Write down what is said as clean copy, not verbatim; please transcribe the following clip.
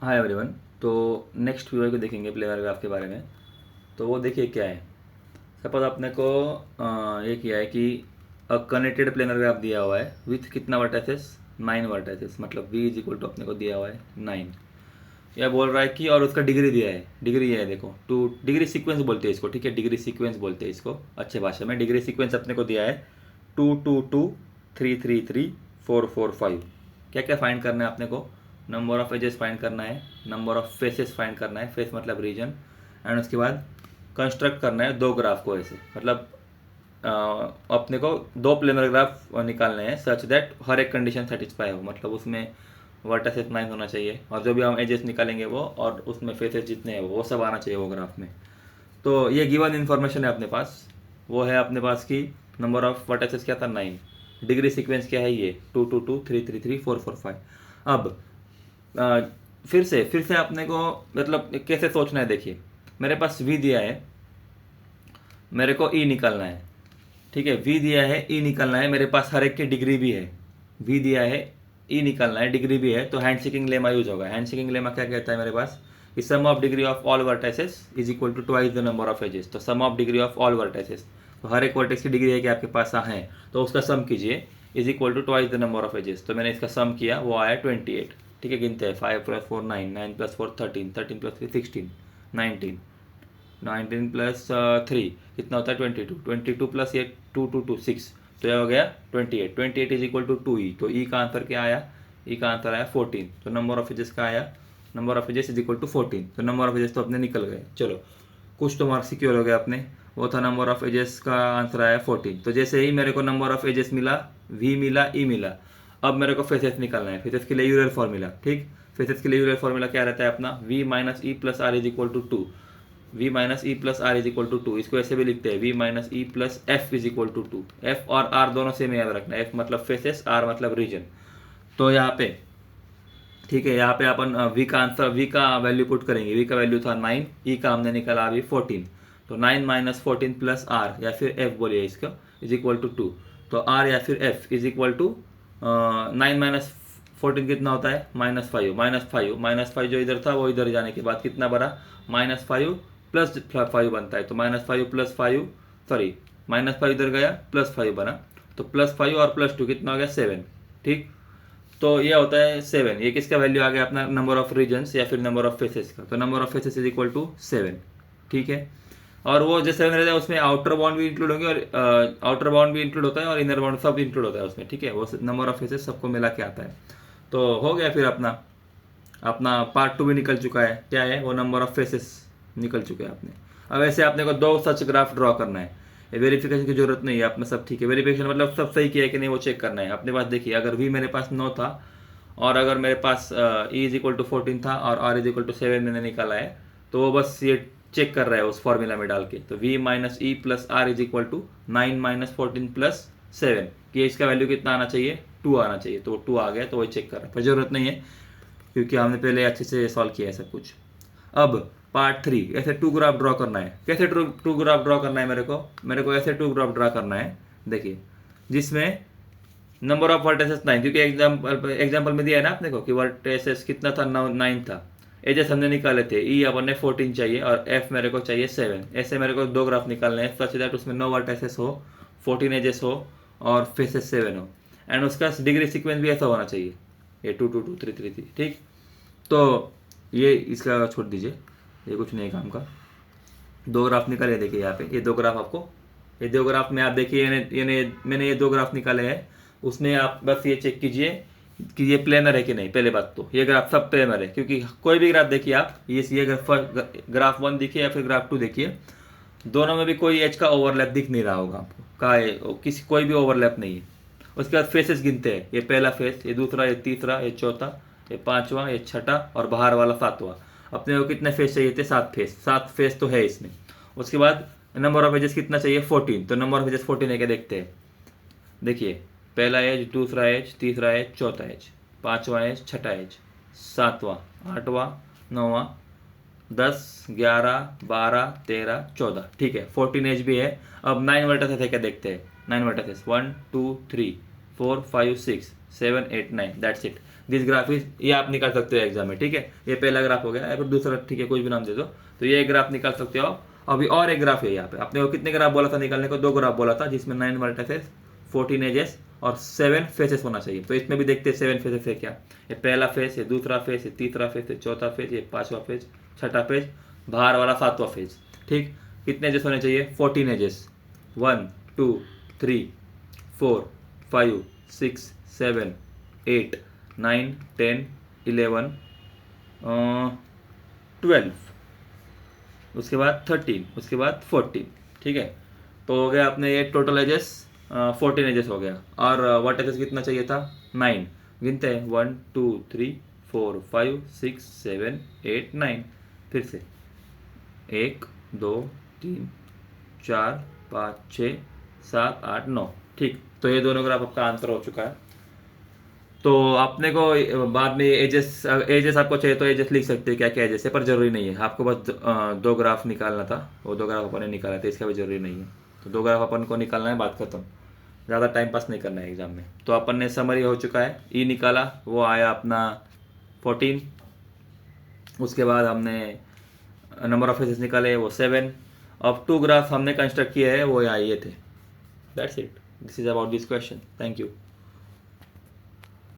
Hi everyone. तो next video को देखेंगे प्लेनर ग्राफ के बारे में। तो वो देखिए क्या है। सपोज आपने को ये किया है कि कनेक्टेड प्लेनर ग्राफ दिया हुआ है विथ कितना वर्टाइसेस 9 वर्टाइसेस, मतलब v इज इक्वल टू अपने को दिया हुआ है 9। यह बोल रहा है कि और उसका डिग्री दिया है, डिग्री है देखो 2 डिग्री सीक्वेंस बोलते हैं इसको, ठीक है, डिग्री सीक्वेंस बोलते हैं इसको अच्छे भाषा में। डिग्री सीक्वेंस अपने को दिया है 2 2 2 3 3 3 4 4 5। क्या क्या फाइंड करना है अपने को? नंबर ऑफ एजेस फाइंड करना है, नंबर ऑफ फेसेस फाइंड करना है, फेस मतलब रीजन, एंड उसके बाद कंस्ट्रक्ट करना है दो ग्राफ को ऐसे, मतलब अपने को दो प्लेनर ग्राफ निकालने हैं सच दैट हर एक कंडीशन सेटिस्फाई हो, मतलब उसमें वर्टिसेस 9 होना चाहिए और जो भी हम एजेस निकालेंगे वो, और उसमें फेसेस जितने हैं वो सब आना चाहिए वो ग्राफ में। तो ये गिवन इन्फॉर्मेशन है अपने पास, वो है अपने पास की नंबर ऑफ वर्टिसेस क्या था 9, डिग्री सीक्वेंस क्या है ये 2 2 2 3 3 3 4 4 5। अब फिर से अपने को मतलब कैसे सोचना है, देखिए मेरे पास v दिया है, मेरे को e निकालना है, ठीक है, v दिया है e निकालना है, मेरे पास हर एक की डिग्री भी है, v दिया है e निकालना है, डिग्री भी है, तो हैंड शेकिंग लेमा यूज होगा। हैंड शेकिंग लेमा क्या कहता है मेरे पास, sum of degree of all vertices is equal to twice the number of edges. तो sum of degree of all vertices, तो हर एक वर्टेक्स की डिग्री है कि आपके पास है, तो उसका सम कीजिए is equal to twice the number of edges. तो मैंने इसका सम किया, वो आया 28, ठीक है, गिनते हैं 5 + 4 9, 9 + 4 13, 13 + 3 16, 19, 19 + 3 कितना होता है 22, 22 प्लस ये 2 2 2 6, तो यह हो गया 28। 28 इज इक्वल टू 2e, तो e का आंसर क्या आया, e का आंसर आया 14। तो नंबर ऑफ एजेस का आया, number of edges is equal to 14। तो नंबर ऑफ एजेस तो अपने निकल गए, चलो कुछ तो मार्क्स सिक्योर हो गया अपने। वो था नंबर ऑफ एजेस का आंसर आया 14। तो जैसे ही मेरे को नंबर ऑफ एजेस मिला, v मिला, e मिला, अब मेरे को फेसेस निकालना है। फेसेस के लिए यूलर फॉर्मूला, ठीक, फेसेस के लिए यूलर फॉर्मूला क्या रहता है अपना, v minus e plus r is equal to 2, v minus e plus r is equal to 2। इसको ऐसे भी लिखते हैं v minus e plus f is equal to 2। f और r दोनों से में याद रखना, f मतलब फेसेस, r मतलब रीजन। तो यहाँ पे ठीक है, यहाँ पे अपन v का आंसर, v का वैल्यू पुट करेंगे। v का वैल्यू था 9, e का हमने निकाला अभी 14, तो 9 माइनस 14 प्लस r या फिर f बोलिए इसका इज इक्वल टू 2। तो r या फिर f is equal to 9 minus 14 कितना होता है -5, -5 जो इधर था वो इधर जाने के बाद कितना बना, -5 प्लस 5 बनता है। तो -5 प्लस 5, सॉरी -5 इधर गया, +5 बना, तो +5 और +2 कितना हो गया 7, ठीक। तो ये होता है 7। ये किसका वैल्यू आ गया अपना, नंबर ऑफ रीजन्स या फिर नंबर ऑफ फेसेस का। तो number of faces is equal to 7, ठीक है। और वो जो 7 रहता है उसमें आउटर बाउंड भी इंक्लूड होंगे, और आउटर बाउंड भी इंक्लूड होता है और इनर बाउंड सब इंक्लूड होता है उसमें, ठीक है। वो नंबर ऑफ फेसेस सबको मिला के आता है। तो हो गया फिर अपना अपना पार्ट 2 भी निकल चुका है। क्या है वो, नंबर ऑफ फेसेस निकल चुके हैं अपने। अब ऐसे आपने को दो सच ग्राफ ड्रॉ करना है। ये वेरिफिकेशन की जरूरत नहीं है, अपना सब ठीक है। वेरिफिकेशन मतलब सब सही किया है कि नहीं वो चेक करना है अपने पास। देखिए अगर v मेरे पास 9 था और अगर मेरे पास e इज इक्वल टू 14 था और r इज इक्वल टू 7 मैंने निकाला है, तो वो बस ये चेक कर रहा है उस फॉर्मूला में डाल के। तो v minus e plus r is equal to 9 minus 14 plus 7, कि इसका वैल्यू कितना आना चाहिए, 2 आना चाहिए। तो 2 आ गया, तो वही चेक कर रहा है, पर जरूरत नहीं है क्योंकि हमने पहले अच्छे से सॉल्व किया है सब कुछ। अब पार्ट 3, ऐसे 2 ग्राफ ड्रॉ करना है। कैसे 2 ग्राफ ड्रॉ करना है मेरे को ऐसे 2 ग्राफ ड्रॉ करना है, देखिए, जिसमें नंबर ऑफ वर्टेसेस 9, क्योंकि एग्जाम्पल में दिया है ना अपने को कि वर्टेसेस कितना था, 9 था। एजेस हमने निकाले थे, ई अपन ने 14 चाहिए और एफ मेरे को चाहिए 7। ऐसे मेरे को 2 ग्राफ निकालने हैं सच दैट उसमें 9 वर्टेसेस हो, 14 एजेस हो और फेसेस 7 हो, एंड उसका डिग्री सीक्वेंस भी ऐसा होना चाहिए, ये 2 2 2 3 3 3, ठीक। तो ये इसका छोड़ दीजिए, ये कुछ नहीं काम का। 2 ग्राफ निकाले, देखिए यहाँ पे ये 2 ग्राफ आपको, ये 2 ग्राफ में आप देखिए मैंने ये 2 ग्राफ निकाले हैं। उसमें आप बस ये चेक कीजिए कि ये प्लेनर है कि नहीं। पहले बात तो ये ग्राफ सब प्लेनर है, क्योंकि कोई भी ग्राफ देखिए आप, ये ग्राफ 1 देखिए या फिर ग्राफ 2 देखिए, दोनों में भी कोई एज का ओवरलैप दिख नहीं रहा होगा आपको, किसी कोई भी ओवरलैप नहीं है। उसके बाद फेसेस गिनते हैं, ये पहला फेस, ये दूसरा, ये तीसरा, ये चौथा, ये पांचवा, ये छठा और बाहर वाला 7वां। अपने को कितने फेस चाहिए थे, 7 फेस तो है इसमें। उसके बाद नंबर ऑफ एजेस कितना चाहिए, 14। तो नंबर ऑफ एजेस 14 है क्या, देखते हैं। देखिए पहला एज, दूसरा एज, तीसरा एज, चौथा एज, पांचवा एज, छठा एज, 7वां, 8वां, 9वां, 10, 11, 12, 13, 14, ठीक है, 14 एज भी है। अब 9 वर्टिसेस है क्या, देखते हैं। 9 vertices 1 2 3 4 5 6 7 8 9, that's it. This graph is, ये आप निकाल सकते हो एग्जाम में, ठीक है। ये पहला ग्राफ हो गया, या फिर दूसरा, ठीक है, कोई भी नाम दे दो। तो ये ग्राफ निकाल सकते हो आप। अभी और एक ग्राफ है यहाँ पे, आपने वो कितने ग्राफ बोला था निकालने को? 2 ग्राफ बोला था, जिसमें 9 वर्टिसेस, 14 एजेस और 7 फेसेस होना चाहिए। तो इसमें भी देखते हैं 7 फेसेस है क्या। ये पहला फेस, ये दूसरा फेस, ये तीसरा फेस, ये चौथा फेस, ये 5वां फेस, 6ठा फेस, बाहर वाला 7वां फेस, ठीक। कितने एजेस होने चाहिए? 14 एजेस। 1 2 3 4 5 6 7 8 9 10 11 12, उसके बाद 13, उसके बाद 14, ठीक है। तो हो गया अपने ये टोटल एजेस 14 एजेस हो गया। और व्हाट एजेस कितना चाहिए था? 9। गिनते हैं 1 2 3 4 5 6 7 8 9, फिर से 1 2 3 4 5 6 7 8 9, ठीक। तो ये दोनों ग्राफ आपका आंसर हो चुका है। तो आपने को बाद में एजेस आपको चाहिए तो एजेस लिख सकते हैं क्या क्या एजेस है, पर जरूरी नहीं है। आपको बस 2 ग्राफ निकालना था, वो 2 ग्राफ अपन ने निकाला था, इसका भी जरूरी नहीं है। तो 2 ग्राफ अपन को निकालना है, बात खत्म। ज़्यादा टाइम पास नहीं करना है एग्जाम में। तो अपन ने समरी हो चुका है, ई निकाला, वो आया अपना 14। उसके बाद हमने नंबर ऑफ फेसेस निकाले, वो 7। अब 2 ग्राफ हमने कंस्ट्रक्ट किए हैं, वो यहाँ ये थे। That's it, this is about this question. Thank you.